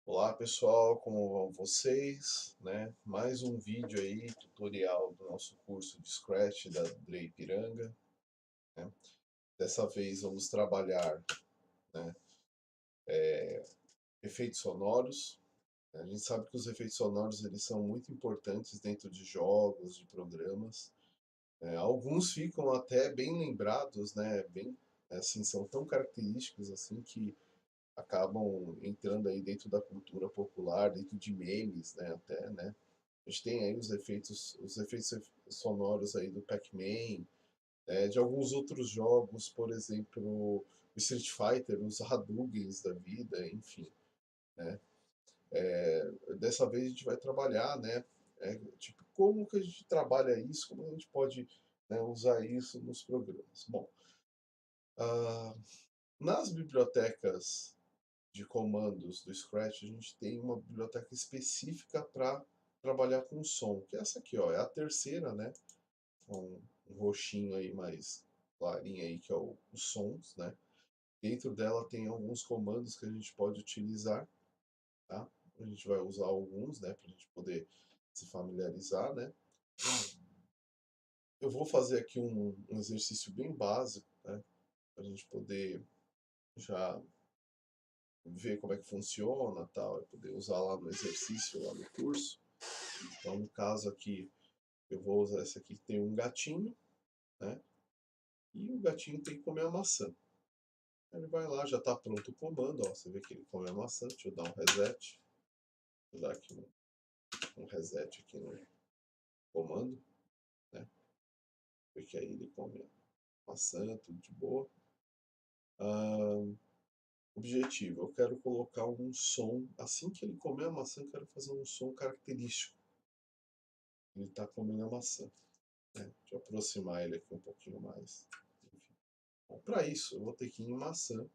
Olá pessoal, como vão vocês? Né? Mais um vídeo aí, tutorial do nosso curso de Scratch da Dre Ipiranga. Né? Dessa vez vamos trabalhar, né, efeitos sonoros. A gente sabe que os efeitos sonoros eles são muito importantes dentro de jogos, de programas. Alguns ficam até bem lembrados, né? Bem, assim, são tão característicos assim que acabam entrando aí dentro da cultura popular, dentro de memes, né, até, né? A gente tem aí os efeitos sonoros aí do Pac-Man, de alguns outros jogos, por exemplo, o Street Fighter, os Hadoukens da vida, enfim, né? Dessa vez a gente vai trabalhar, né? Tipo, como que a gente trabalha isso, como a gente pode, né, usar isso nos programas. Bom, ah, nas bibliotecas de comandos do Scratch, a gente tem uma biblioteca específica para trabalhar com som, que é essa aqui, ó, é a terceira, né? Um roxinho aí mais clarinho aí, que é os sons, né? Dentro dela tem alguns comandos que a gente pode utilizar, tá? A gente vai usar alguns, né, para a gente poder se familiarizar, né? Eu vou fazer aqui um exercício bem básico, né, para a gente poder já ver como é que funciona, tal, e poder usar lá no exercício, lá no curso. Então, no caso aqui, eu vou usar esse aqui que tem um gatinho, né? E o gatinho tem que comer a maçã. Ele vai lá, já está pronto o comando, ó, você vê que ele come a maçã. Deixa eu dar um reset. Vou dar aqui um reset aqui no comando, né? Porque aí ele come a maçã, tudo de boa. Objetivo, eu quero colocar um som, assim que ele comer a maçã, eu quero fazer um som característico. Ele está comendo a maçã. Né? Deixa eu aproximar ele aqui um pouquinho mais. Para isso, eu vou ter que ir em maçã.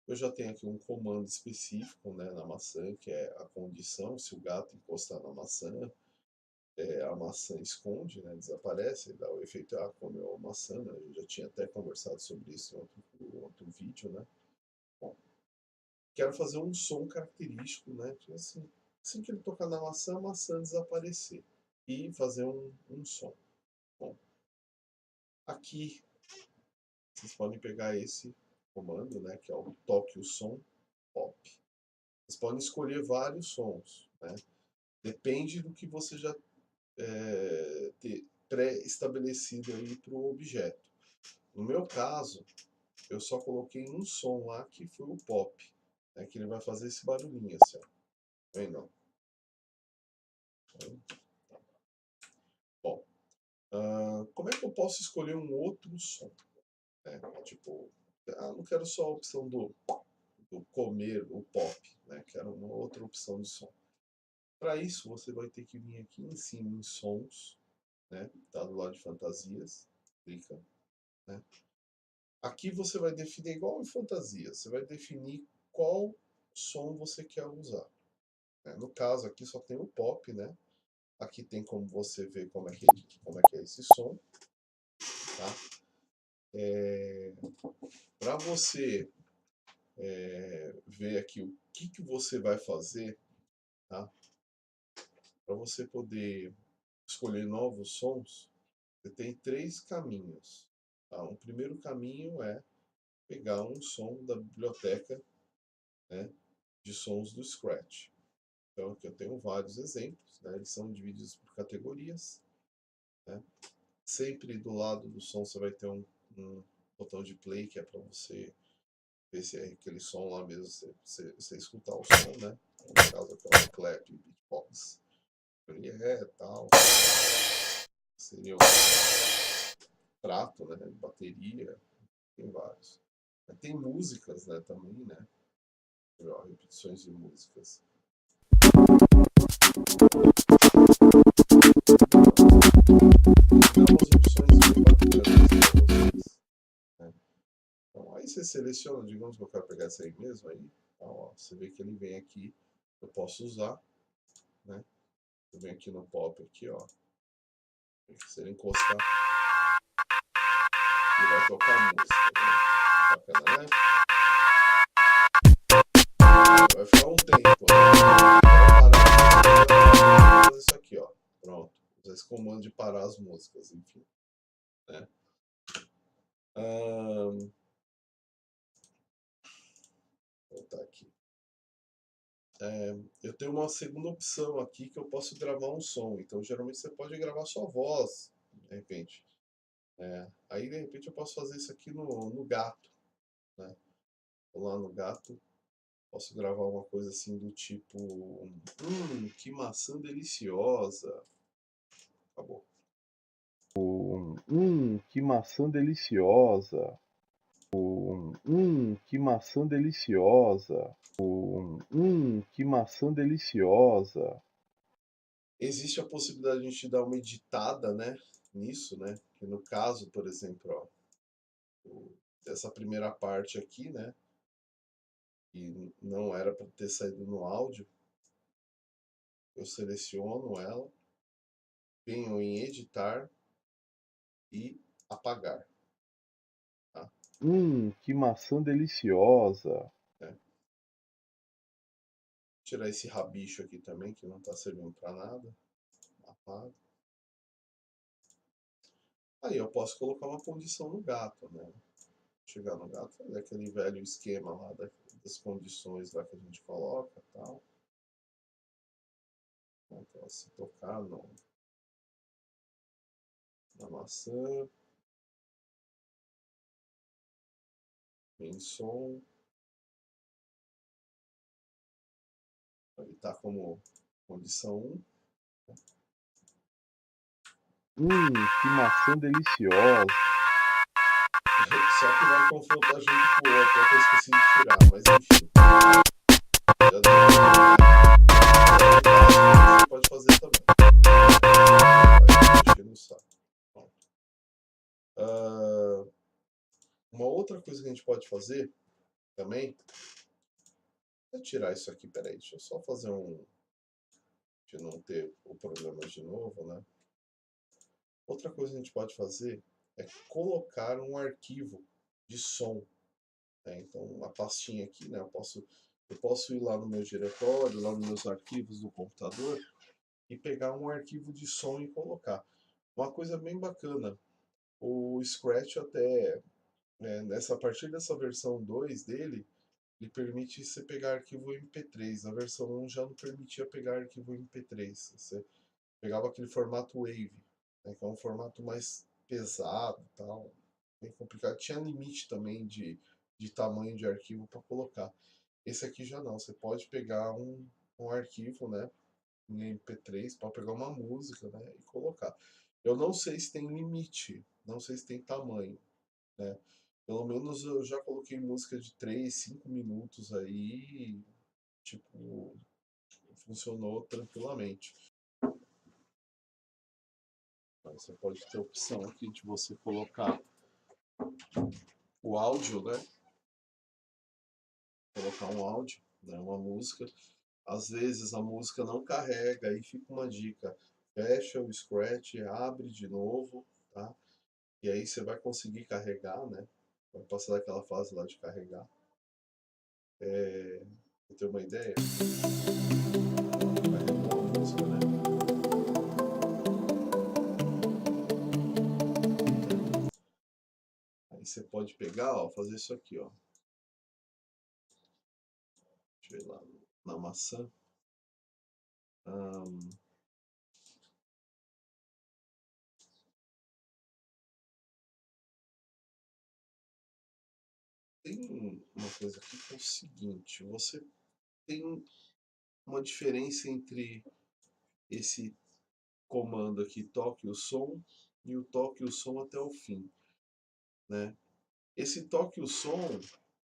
Eu já tenho aqui um comando específico, né, na maçã, que é a condição. Se o gato encostar na maçã, a maçã esconde, né, desaparece, dá o efeito comeu a maçã. Né? Eu já tinha até conversado sobre isso em outro vídeo. Né? Bom, quero fazer um som característico, né, assim que ele tocar na maçã, a maçã desaparecer e fazer um som. Bom, aqui vocês podem pegar esse comando, né, que é o toque o som pop. Vocês podem escolher vários sons, né? Depende do que você já ter pré-estabelecido aí para o objeto. No meu caso, eu só coloquei um som lá que foi o pop, né, que ele vai fazer esse barulhinho assim, ó. Vem não. Bom, como é que eu posso escolher um outro som? Né? Tipo, não quero só a opção do comer, o pop, né? Quero uma outra opção de som. Para isso, você vai ter que vir aqui em cima em sons, né? Tá do lado de fantasias, clica, né? Aqui você vai definir igual em fantasias, você vai definir qual som você quer usar. Né? No caso aqui só tem o pop, né? Aqui tem como você ver como é que é esse som, tá? Para você ver aqui o que você vai fazer, tá? Para você poder escolher novos sons, você tem três caminhos. Tá? Um primeiro caminho é pegar um som da biblioteca, né, de sons do Scratch. Então aqui eu tenho vários exemplos, né, eles são divididos por categorias. Né? Sempre do lado do som você vai ter um botão de play, que é para você ver se é aquele som lá mesmo, você escutar o som, né? No caso aqui é o clap, beatbox, ele tal. Seria o prato, né? Bateria, tem vários. Tem músicas, né, também, né? Repetições de músicas. Dá umas opções bem bacanas para vocês. Né? Então, aí você seleciona, digamos que eu quero pegar essa aí mesmo, aí, então, ó, você vê que ele vem aqui, eu posso usar, né? Eu venho aqui no pop, aqui, ó. Se ele encostar, ele vai tocar a música, né? Bacana, né? Vai ficar um tempo onde parar as músicas, enfim, né? Vou voltar aqui. Eu tenho uma segunda opção aqui que eu posso gravar um som. Então, geralmente você pode gravar sua voz, de repente. Aí, de repente, eu posso fazer isso aqui no Gato, né? Vou lá no Gato, posso gravar uma coisa assim do tipo: que maçã deliciosa. Acabou. Que maçã deliciosa. Que maçã deliciosa. Que maçã deliciosa. Existe a possibilidade de a gente dar uma editada, né, nisso, né? Que no caso, por exemplo, ó, essa primeira parte aqui, né, que não era para ter saído no áudio, eu seleciono ela, venho em editar e apagar, tá? Que maçã deliciosa. É. Tirar esse rabicho aqui também, que não está servindo para nada. Apago. Aí eu posso colocar uma condição no gato, né? Chegar no gato, fazer aquele velho esquema lá das condições lá que a gente coloca e tal. Então, se tocar na maçã, em som, ele tá como condição 1. Que maçã deliciosa. Só que vai confrontar junto com o outro, que eu esqueci de tirar, mas enfim. Já deu você pode fazer também. Vai mexer no saco. Uma outra coisa que a gente pode fazer também é tirar isso aqui. Peraí, deixa eu só fazer de não ter o problema de novo, né? Outra coisa que a gente pode fazer é colocar um arquivo de som, né? Então, uma pastinha aqui, né? Eu posso ir lá no meu diretório, lá nos meus arquivos do computador e pegar um arquivo de som e colocar. Uma coisa bem bacana, o Scratch até, a partir dessa versão 2 dele, ele permite você pegar arquivo MP3. A versão 1 já não permitia pegar arquivo MP3. Você pegava aquele formato Wave, né, que é um formato mais pesado, tal, bem complicado. Tinha limite também de tamanho de arquivo para colocar. Esse aqui já não. Você pode pegar um arquivo, né, em MP3, para pegar uma música, né, e colocar. Eu não sei se tem limite, não sei se tem tamanho, né? Pelo menos eu já coloquei música de 3, 5 minutos aí, tipo, funcionou tranquilamente. Aí você pode ter a opção aqui de você colocar o áudio, né? Colocar um áudio, né? Uma música. Às vezes a música não carrega, aí fica uma dica. Fecha o Scratch, abre de novo, tá? E aí você vai conseguir carregar, né? Vai passar daquela fase lá de carregar. Pra ter uma ideia? Carregou a música, né? Aí você pode pegar, ó, fazer isso aqui, ó. Deixa eu ir lá na maçã. Tem uma coisa aqui que é o seguinte, você tem uma diferença entre esse comando aqui, toque o som, e o toque o som até o fim, né? Esse toque o som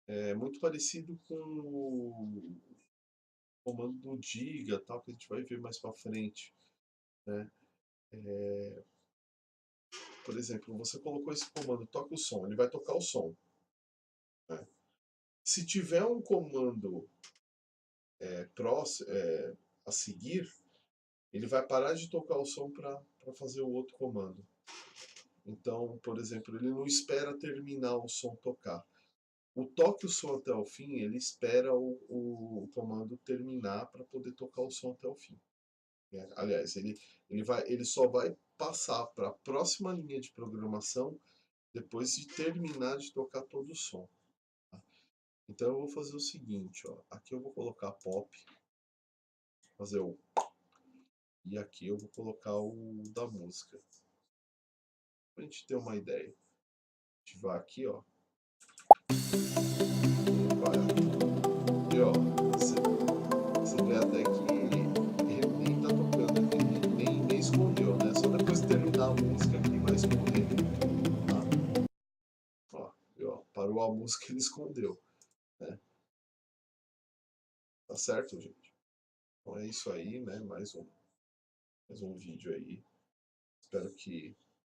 é muito parecido com o comando do Diga, tal, que a gente vai ver mais para frente, né? Por exemplo, você colocou esse comando, toque o som, ele vai tocar o som, né? Se tiver um comando a seguir, ele vai parar de tocar o som para fazer o outro comando. Então, por exemplo, ele não espera terminar o som tocar. O toque o som até o fim, ele espera o comando terminar para poder tocar o som até o fim. Aliás, ele só vai passar para a próxima linha de programação depois de terminar de tocar todo o som. Tá? Então eu vou fazer o seguinte, ó. Aqui eu vou colocar pop, fazer o e aqui eu vou colocar o da música. Pra gente ter uma ideia. Ativar aqui, ó. E ó, você vê até que ele nem tá tocando aqui, nem escondeu, né? Só depois de terminar a música aqui vai esconder. Tá? Ó, viu, ó, parou a música e ele escondeu. Né? Tá certo, gente? Então é isso aí, né? Mais um vídeo aí. Espero que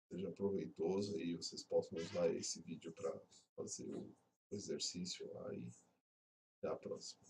seja proveitoso e vocês possam usar esse vídeo para fazer o exercício lá e até a próxima.